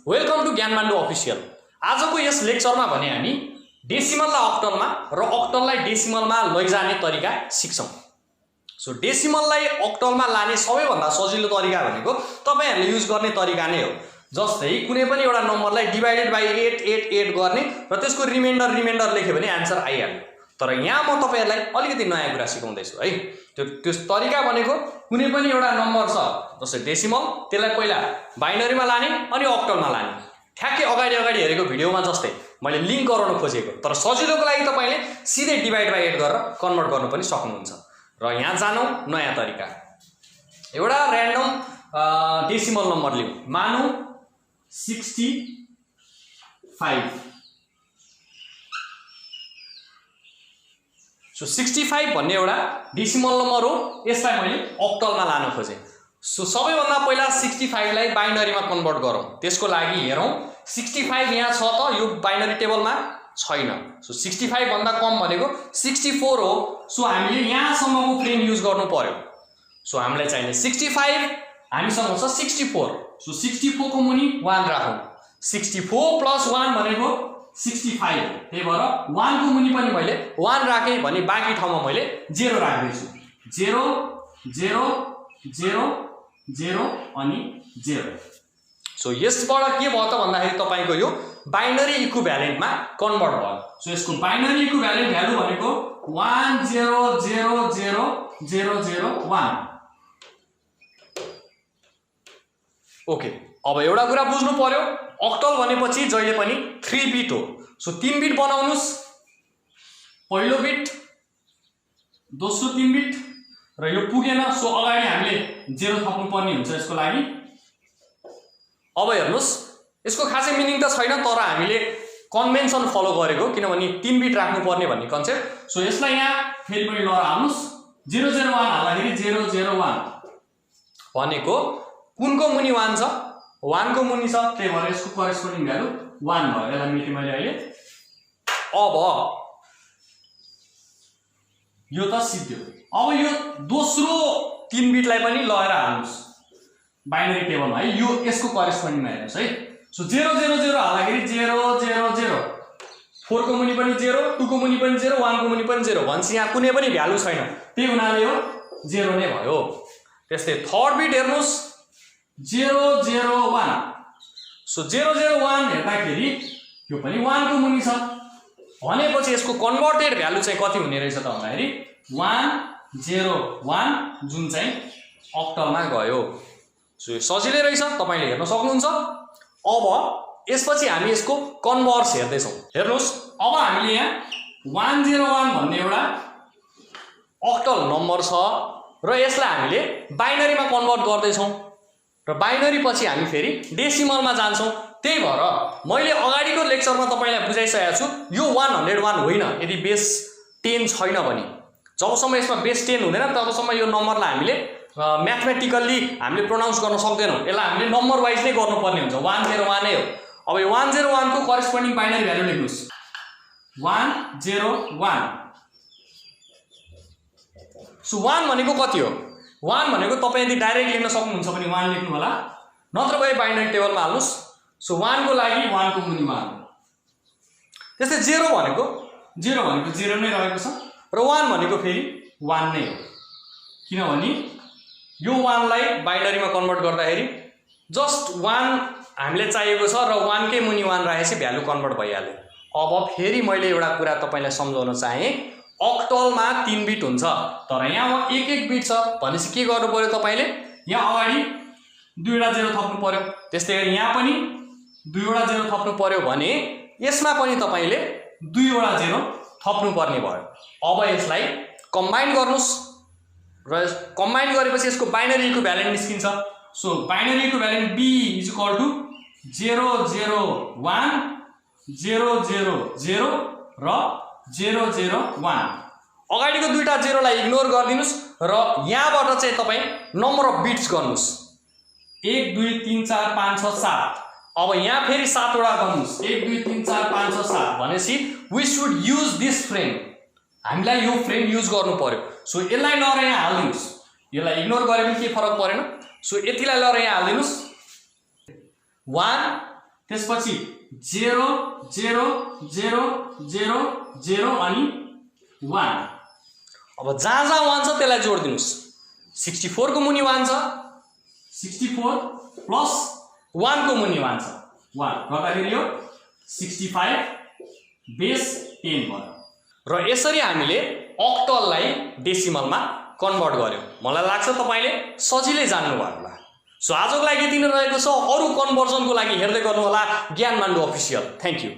Welcome to ज्ञानमाण्डु official. आजको यस लेक्चरमा भने हामी डेसिमललाई अक्टलमा र अक्टललाई डेसिमलमा लैजाने तरिका सिक्छौं। सो डेसिमललाई अक्टलमा लाने सबैभन्दा सजिलो तरिका भनेको तपाईहरुले युज गर्ने तरिका नै हो। जस्तै कुनै पनि एउटा नम्बरलाई डिवाइडेड बाइ 8 गर्ने र त्यसको रिमाइन्डर लेख्यो भने आन्सर आइहाल्यो। तर यहाँ म तपाईहरुलाई अलिकति नयाँ कुरा सिकाउँदै छु है। त्यो तरिका भनेको कुनै पनि एउटा नम्बर छ जस्तै डेसिमल, त्यसलाई पहिला बाइनरीमा लाने अनि अक्टलमा लाने। ठ्याक्कै अगाडि हेरेको भिडियोमा जस्तै मैले लिंक गराउन खोजेको, तर सजिलोको लागि तपाईले सिधै डिवाइड बाइ 8 गरेर कन्भर्ट गर्न पनि सक्नुहुन्छ। र यहाँ जानौं नयाँ तरिका। एउटा र्यान्डम डेसिमल नम्बर लिऊ, मानौ 65। सो 65 भन्ने एउटा डेसिमल नम्बर हो, यसलाई मैले अक्टलमा लान खोजे। सो सबैभन्दा पहिला 65 लाई बाइनरीमा कन्भर्ट गरौँ। त्यसको लागि हेरौँ 65 यहाँ छ त यो बाइनरी टेबलमा छैन। सो 65 भन्दा कम भनेको 64 हो। सो हामीले यहाँसम्मको फ्रेम युज गर्नु पर्यो। सो हामीलाई चाहिने 65, हामीसँग छ 64। सो 64 को मुनि 1 राखौं। 64 प्लस 1 भनेको 65 हो। त्यही भएर 1 को मुनि पनि मैले 1 राखे भने बाँकी ठाउँमा मैले 0 राख्दै छु। 0 0 0 0 अनि 0। सो यसबाट के भयो त भन्दाखेरि तपाईको यो बाइनरी इक्विभ्यालेन्टमा कन्भर्ट भयो। सो यसको बाइनरी इक्विभ्यालेन्ट भ्यालु भनेको 1 0 0 0 0 0 1। ओके, अब एउटा कुरा बुझ्नु पर्यो, अक्टल भनेपछि जहिले पनि 3 बिट हो। सो 3 बिट बनाउनुस्। पहिलो बिट, दोस्रो 3 बिट र यो पुगेन। सो अगाडि हामीले 0 थप्नु पर्ने हुन्छ यसको लागि। अब हेर्नुस्, यसको खासै मिनिङ त छैन, तर हामीले कन्भेन्सन फलो गरेको, किनभने 3 बिट राख्नु पर्ने भन्ने कन्सेप्ट। सो यसलाई यहाँ फेरि पनि लिएर आउनुस्। 0 0 1 हाल्दाखेरि 0 0 1 भनेको कुनको मुनि 1 छ? 1 को मुनि छ, त्यही भएर यसको करेस्पोन्डिङ भ्यालु 1 भयो। यसलाई मेटे मैले अहिले। अब यो त सिद्धियो। अब यो दोस्रो 3 बिटलाई पनि लगेर हाल्नुस् बाइनरी टेबलमा है। यो यसको करेस्पोन्डिङमा हेर्नुस् है। सो 0 0 0 हाल्दाखेरि 0 0 0, 4 को मुनि पनि 0, 2 को मुनि पनि 0, 1 को मुनि पनि 0 भन्छ। यहाँ कुनै पनि भ्यालु छैन, त्यही हुनाले यो 0 नै भयो। त्यस्तै थर्ड बिट हेर्नुस् 0 0 1। सो 0 0 1 हेर्दाखेरि यो पनि 1 को मुनि छ भनेपछि यसको कन्भर्टेड भ्यालु चाहिँ कति हुने रहेछ त भन्दाखेरि 1 0 1, जुन चाहिँ अक्टलमा गयो। सो यो सजिलै रहेछ, तपाईले हेर्न सक्नुहुन्छ। अब यसपछि हामी यसको कन्भर्स हेर्दै छौं। हेर्नुस्, अब हामीले यहाँ 101 भन्ने एउटा अक्टल नम्बर छ र यसलाई हामीले बाइनरीमा कन्भर्ट गर्दै छौं र बाइनरी पछि हामी फेरि डेसिमलमा जान्छौं। त्यही भएर मैले अगाडिको लेक्चरमा तपाईलाई बुझाइसकेको छु, यो 101 होइन यदि बेस 10 छैन भने। जबसम्म यसमा बेस 10 हुँदैन तबसम्म यो नम्बरलाई हामीले म्याथमेटिकल्ली हामीले प्रोनाउन्स गर्न सक्दैनौं। यसलाई हामीले नम्बर वाइज नै गर्नुपर्ने हुन्छ। 101 नै हो। अब यो 101 को करेस्पोन्डिङ बाइनरी भ्यालु लेख्नुस् 101। सो 1 भनेको कति हो? 1 भनेको तपाई यदि डाइरेक्ट लेख्न सक्नुहुन्छ भने 1 लेख्नु होला, नत्र भए बाइनरी टेबलमा हाल्नुस्। सो 1 को लागि 1 को मुनि 1। त्यस्तै 0 भनेको 0 नै रहेको छ र 1 भनेको फेरि 1 नै हो। किनभने यो 1 लाई बाइनरीमा कन्भर्ट गर्दाखेरि जस्ट 1 हामीले चाहिएको छ र 1 कै मुनि 1 राखेपछि भ्यालु कन्भर्ट भइहाल्यो। अब फेरि मैले एउटा कुरा तपाईलाई सम्झाउन चाहे, अक्टलमा 3 बिट हुन्छ तर यहाँ 1 बिट छ भनेपछि के गर्नु पर्यो तपाईले? यहाँ अगाडि 2 वटा 0 थप्नु पर्यो। त्यस्तै गरी यहाँ पनि 2 वटा 0 थप्नु पर्यो भने यसमा पनि तपाईले 2 वटा 0 थप्नु पर्ने भयो। अब यसलाई कम्बाइन गर्नुस् र कम्बाइन गरेपछि यसको बाइनरी इक्विभ्यालेन्ट निस्किन्छ। सो बाइनरी इक्विभ्यालेन्ट B = 0 0 1 0 0 0 र 0 0 1। अगाडिको दुईटा 0 लाई इग्नोर गर्दिनुस् र यहाँबाट चाहिँ तपाई नम्बर अफ बिट्स गर्नुस् 1 2 3 4 5 6 7। अब यहाँ फेरि 7 वटा गर्नुस् 1 2 3 4 5 6 7 भनेपछि we should use this frame. हामीलाई यो फ्रेम युज गर्नु पर्यो। सो यसलाई लएर यहाँ हाल्दिनुस्, यसलाई इग्नोर गरे पनि के फरक परेन। सो यतिलाई लएर यहाँ हाल्दिनुस् 1 त्यसपछि 0 0 0 0 0 अनि 1। अब जहाँ जहाँ 1 छ त्यसलाई जोड दिनुस्। 64 को मुनि 1 छ, 64 प्लस 1 को मुनि 1 छ, 1 गर्दाखेरि यो 65 बेस 10 भयो। र यसरी हामीले अक्टललाई डेसिमलमा कन्भर्ट गर्यो। मलाई लाग्छ तपाईले सजिलै जान्नु भयो होला। सो आजको लागि यति नै रहेको छ। अरु कन्भर्जनको लागि हेर्दै गर्नु होला ज्ञानमाण्डु अफिसियल। Thank you.